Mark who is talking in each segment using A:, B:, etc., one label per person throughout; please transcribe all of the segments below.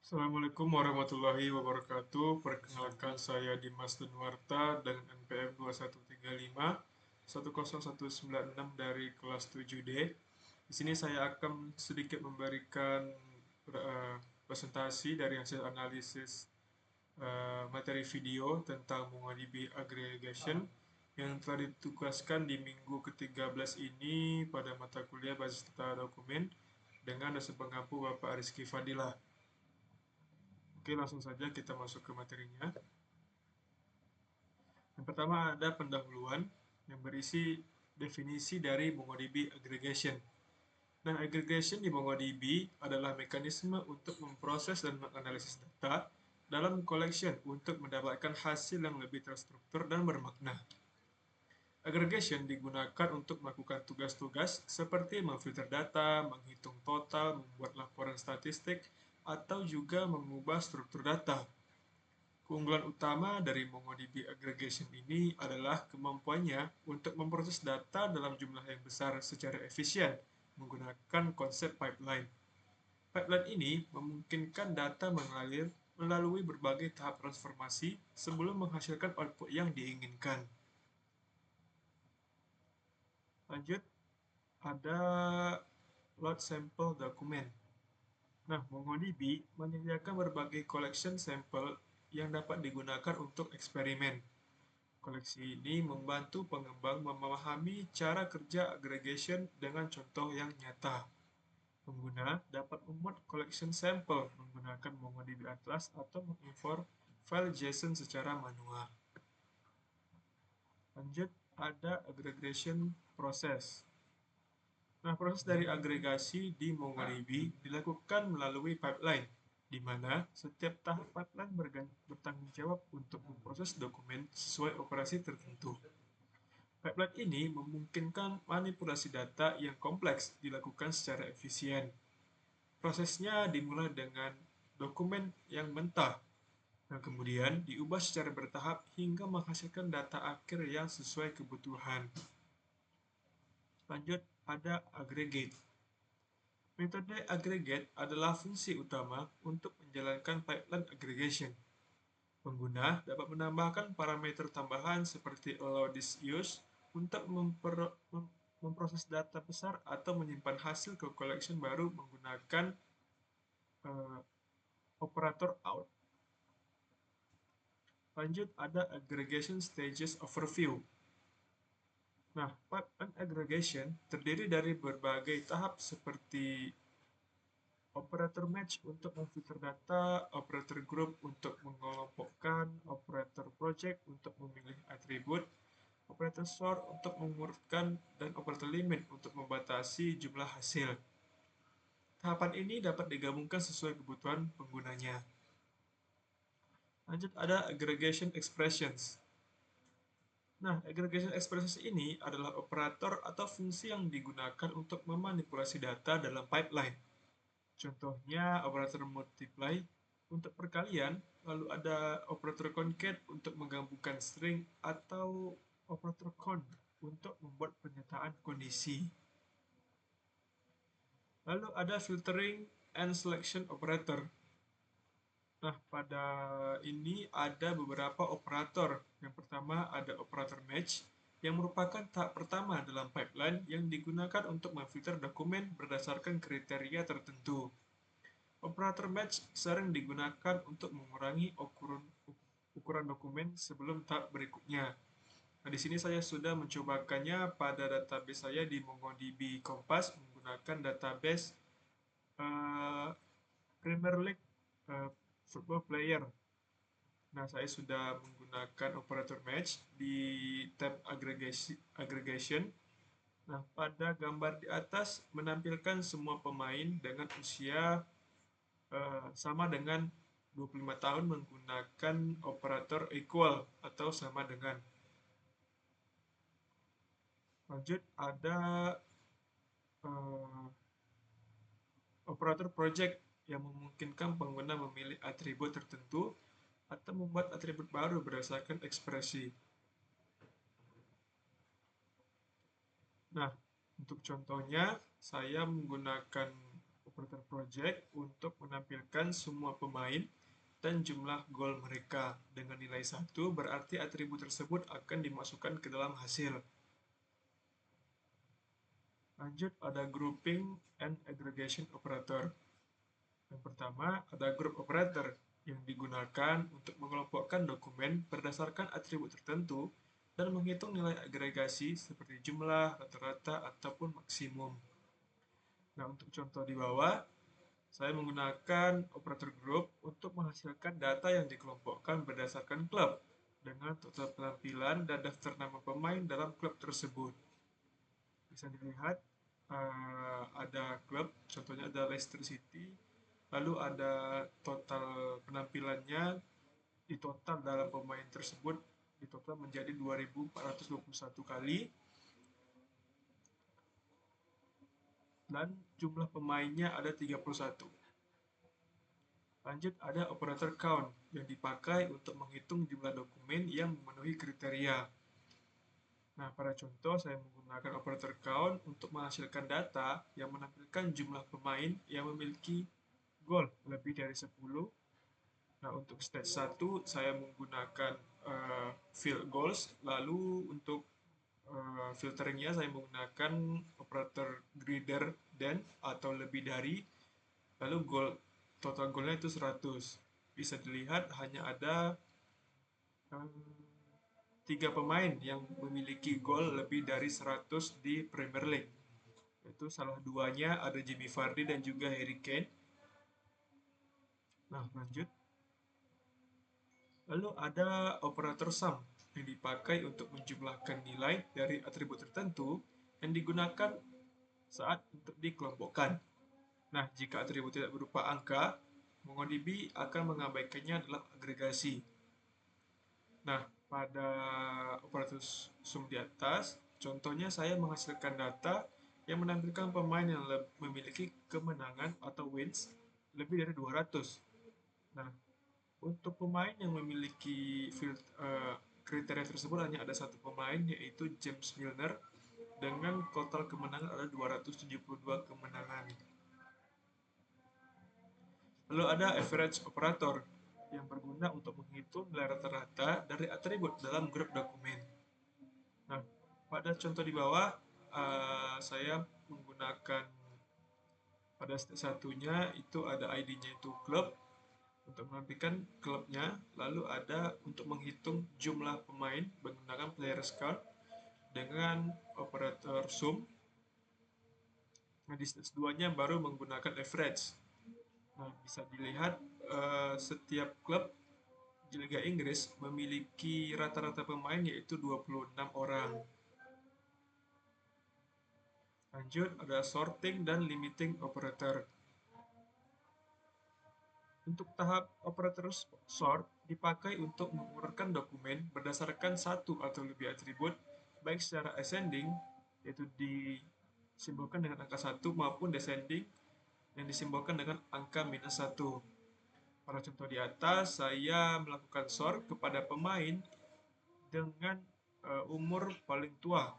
A: Assalamualaikum warahmatullahi wabarakatuh. Perkenalkan saya Dimas Dunwarta dengan NPM 2135 10196 dari kelas 7D. Di sini saya akan sedikit memberikan presentasi dari hasil analisis materi video tentang MongoDB aggregation yang telah ditugaskan di minggu ke-13 ini pada mata kuliah basis data dokumen dengan dosen pengampu Bapak Rizky Fadilah. Oke, langsung saja kita masuk ke materinya. Yang pertama ada pendahuluan yang berisi definisi dari MongoDB aggregation. Nah, aggregation di MongoDB adalah mekanisme untuk memproses dan menganalisis data dalam collection untuk mendapatkan hasil yang lebih terstruktur dan bermakna. Aggregation digunakan untuk melakukan tugas-tugas seperti memfilter data, menghitung total, membuat laporan statistik, atau juga mengubah struktur data. Keunggulan utama dari MongoDB aggregation ini adalah kemampuannya untuk memproses data dalam jumlah yang besar secara efisien menggunakan konsep pipeline. Pipeline ini memungkinkan data mengalir melalui berbagai tahap transformasi sebelum menghasilkan output yang diinginkan. Lanjut, ada load sample dokumen. Nah, MongoDB menyediakan berbagai collection sampel yang dapat digunakan untuk eksperimen. Koleksi ini membantu pengembang memahami cara kerja aggregation dengan contoh yang nyata. Pengguna dapat membuat collection sampel menggunakan MongoDB Atlas atau mengimport file JSON secara manual. Lanjut, ada aggregation process. Nah, proses dari agregasi di MongoDB dilakukan melalui pipeline, di mana setiap tahap pipeline bertanggung jawab untuk memproses dokumen sesuai operasi tertentu. Pipeline ini memungkinkan manipulasi data yang kompleks dilakukan secara efisien. Prosesnya dimulai dengan dokumen yang mentah, dan kemudian diubah secara bertahap hingga menghasilkan data akhir yang sesuai kebutuhan. Lanjut, ada aggregate. Metode aggregate adalah fungsi utama untuk menjalankan pipeline aggregation. Pengguna dapat menambahkan parameter tambahan seperti allow this use untuk memproses data besar atau menyimpan hasil ke collection baru menggunakan uh, operator out. Lanjut, ada aggregation stages overview. Nah, pipeline aggregation terdiri dari berbagai tahap seperti operator match untuk memfilter data, operator group untuk mengelompokkan, operator project untuk memilih atribut, operator sort untuk mengurutkan, dan operator limit untuk membatasi jumlah hasil. Tahapan ini dapat digabungkan sesuai kebutuhan penggunanya. Lanjut, ada aggregation expressions. Nah, aggregation expressions ini adalah operator atau fungsi yang digunakan untuk memanipulasi data dalam pipeline. Contohnya operator multiply untuk perkalian, lalu ada operator concat untuk menggabungkan string, atau operator count untuk membuat pernyataan kondisi. Lalu ada filtering and selection operator. Nah, pada ini ada beberapa operator. Yang pertama ada operator match, yang merupakan tahap pertama dalam pipeline yang digunakan untuk memfilter dokumen berdasarkan kriteria tertentu. Operator match sering digunakan untuk mengurangi ukuran dokumen sebelum tahap berikutnya. Nah, di sini saya sudah mencobakannya pada database saya di MongoDB Compass menggunakan database Premier League Football Player. Nah, saya sudah menggunakan operator match di tab aggregation. Nah, pada gambar di atas menampilkan semua pemain dengan usia sama dengan 25 tahun menggunakan operator equal atau sama dengan. Lanjut, ada operator project yang memungkinkan pengguna memilih atribut tertentu atau membuat atribut baru berdasarkan ekspresi. Nah, untuk contohnya, saya menggunakan operator project untuk menampilkan semua pemain dan jumlah gol mereka. Dengan nilai 1 berarti atribut tersebut akan dimasukkan ke dalam hasil. Lanjut, ada grouping and aggregation operator. Yang pertama, ada group operator yang digunakan untuk mengelompokkan dokumen berdasarkan atribut tertentu dan menghitung nilai agregasi seperti jumlah, rata-rata, ataupun maksimum. Nah, untuk contoh di bawah, saya menggunakan operator group untuk menghasilkan data yang dikelompokkan berdasarkan klub dengan total penampilan dan daftar nama pemain dalam klub tersebut. Bisa dilihat ada klub, contohnya ada Leicester City, lalu ada total penampilannya, di total dalam pemain tersebut di total menjadi 2.421 kali, dan jumlah pemainnya ada 31. Lanjut, ada operator count yang dipakai untuk menghitung jumlah dokumen yang memenuhi kriteria. Nah, pada contoh saya menggunakan operator count untuk menghasilkan data yang menampilkan jumlah pemain yang memiliki gol lebih dari 10. Nah, untuk stage 1 saya menggunakan field goals, lalu untuk filteringnya saya menggunakan operator greater than atau lebih dari, lalu total golnya itu 100. Bisa dilihat hanya ada 3 pemain yang memiliki gol lebih dari 100 di Premier League. Itu salah duanya ada Jamie Vardy dan juga Harry Kane. Nah, lanjut. Lalu ada operator sum yang dipakai untuk menjumlahkan nilai dari atribut tertentu yang digunakan saat untuk dikelompokkan. Nah, jika atribut tidak berupa angka, MongoDB akan mengabaikannya dalam agregasi. Nah, pada operator sum di atas, contohnya saya menghasilkan data yang menampilkan pemain yang memiliki kemenangan atau wins lebih dari 200. Nah, untuk pemain yang memiliki kriteria tersebut hanya ada satu pemain, yaitu James Milner, dengan total kemenangan ada 272 kemenangan. Lalu ada average operator yang berguna untuk menghitung nilai rata-rata dari atribut dalam grup dokumen. Nah, pada contoh di bawah, saya menggunakan pada step satunya itu ada ID-nya itu klub, untuk menampilkan klubnya, lalu ada untuk menghitung jumlah pemain menggunakan player count dengan operator sum. Nah, di stage 2-nya baru menggunakan average. Nah, bisa dilihat setiap klub di Liga Inggris memiliki rata-rata pemain yaitu 26 orang. Lanjut, ada sorting dan limiting operator. Untuk tahap operator sort dipakai untuk mengurutkan dokumen berdasarkan satu atau lebih atribut, baik secara ascending, yaitu disimbolkan dengan angka 1, maupun descending, yang disimbolkan dengan angka -1. Pada contoh di atas, saya melakukan sort kepada pemain dengan umur paling tua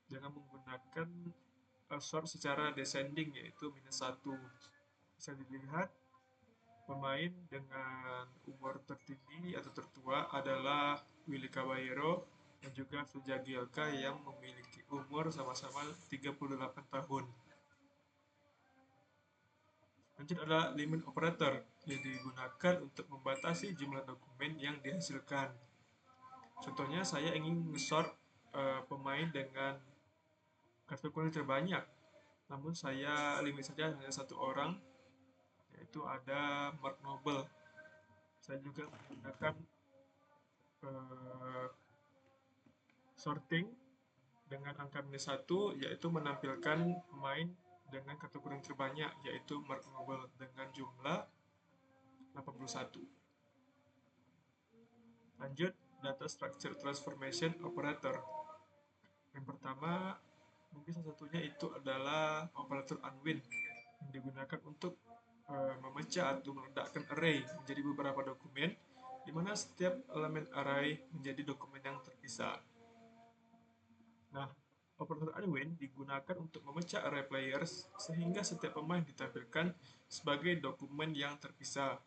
A: dengan menggunakan sort secara descending, yaitu -1. Bisa dilihat pemain dengan umur tertinggi atau tertua adalah Willy Caballero dan juga Phil Jagielka yang memiliki umur sama-sama 38 tahun. Lanjut, ada limit operator yang digunakan untuk membatasi jumlah dokumen yang dihasilkan. Contohnya saya ingin nge-sort pemain dengan kartu kuning terbanyak, namun saya limit saja hanya satu orang, yaitu ada Mark Noble. Saya juga menggunakan sorting dengan angka -1, yaitu menampilkan pemain dengan kartu kuning terbanyak, yaitu Mark Noble dengan jumlah 81. Lanjut, data structure transformation operator. Yang pertama, mungkin salah satunya itu adalah operator unwind yang digunakan untuk memecah atau meledakkan array menjadi beberapa dokumen, di mana setiap elemen array menjadi dokumen yang terpisah. Nah, Operator unwind digunakan untuk memecah array players sehingga setiap pemain ditampilkan sebagai dokumen yang terpisah,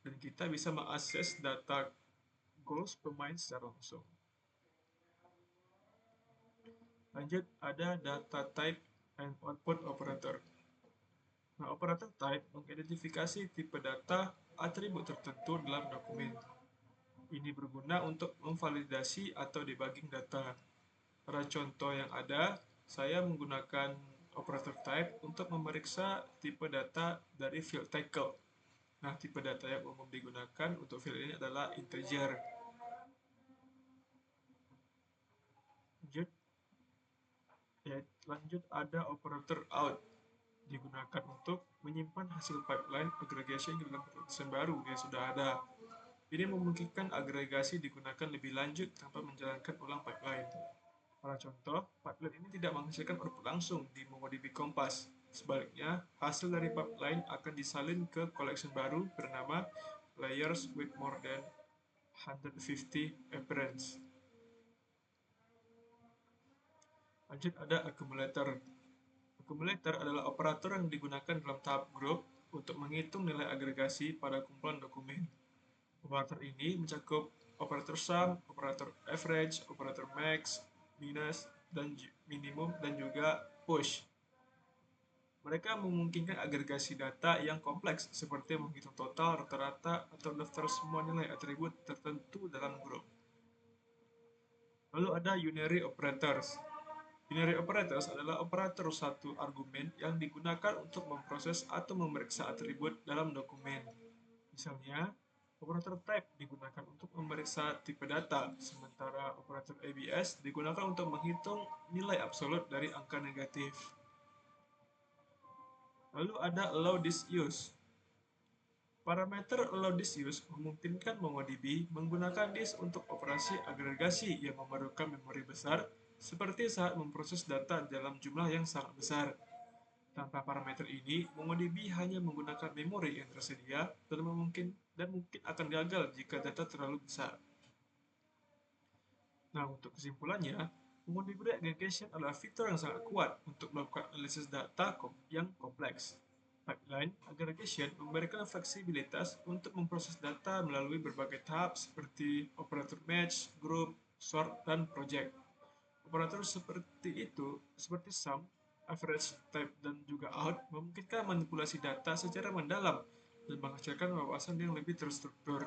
A: dan kita bisa mengakses data goals pemain secara langsung. Lanjut, ada data type and output operator. Nah, operator type mengidentifikasi tipe data atribut tertentu dalam dokumen. Ini berguna untuk memvalidasi atau debugging data. Pada contoh yang ada, saya menggunakan operator type untuk memeriksa tipe data dari field tackle. Nah, tipe data yang umum digunakan untuk field ini adalah integer. Lanjut ada operator out, digunakan untuk menyimpan hasil pipeline aggregation di dalam proses baru yang sudah ada. Ini memungkinkan agregasi digunakan lebih lanjut tanpa menjalankan ulang pipeline. Pada contoh, pipeline ini tidak menghasilkan output langsung di MongoDB Compass. Sebaliknya, hasil dari pipeline akan disalin ke collection baru bernama layers with more than 150 appearance. Lanjut ada accumulator. Accumulator adalah operator yang digunakan dalam tahap group untuk menghitung nilai agregasi pada kumpulan dokumen. Operator ini mencakup operator sum, operator average, operator max, minus, dan minimum, dan juga push. Mereka memungkinkan agregasi data yang kompleks seperti menghitung total, rata-rata, atau daftar semua nilai atribut tertentu dalam grup. Lalu ada unary operators. Unary operators adalah operator satu argumen yang digunakan untuk memproses atau memeriksa atribut dalam dokumen. Misalnya, operator type digunakan untuk memeriksa tipe data, sementara operator ABS digunakan untuk menghitung nilai absolut dari angka negatif. Lalu ada allow this use. Parameter allow this use memungkinkan MongoDB menggunakan disk untuk operasi agregasi yang memerlukan memori besar, seperti saat memproses data dalam jumlah yang sangat besar. Tanpa parameter ini, MongoDB hanya menggunakan memori yang tersedia dan mungkin akan gagal jika data terlalu besar. Nah, untuk kesimpulannya, MongoDB Aggregation adalah fitur yang sangat kuat untuk melakukan analisis data yang kompleks. Pipeline aggregation memberikan fleksibilitas untuk memproses data melalui berbagai tahap seperti operator match, group, sort, dan project. Operator seperti sum, average, type, dan juga out, memungkinkan manipulasi data secara mendalam dan menghasilkan wawasan yang lebih terstruktur.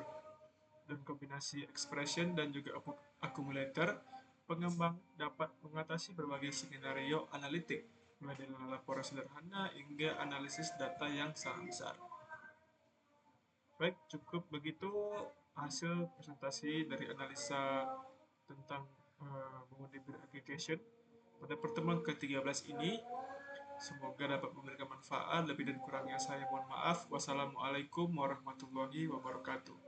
A: Dan kombinasi expression dan juga accumulator, pengembang dapat mengatasi berbagai skenario analitik, mulai dari laporan sederhana hingga analisis data yang sangat besar. Baik, cukup begitu hasil presentasi dari analisa tentang MongoDB Aggregation pada pertemuan ke-13 ini. Semoga dapat memberikan manfaat. Lebih dan kurangnya saya mohon maaf. Wassalamualaikum warahmatullahi wabarakatuh.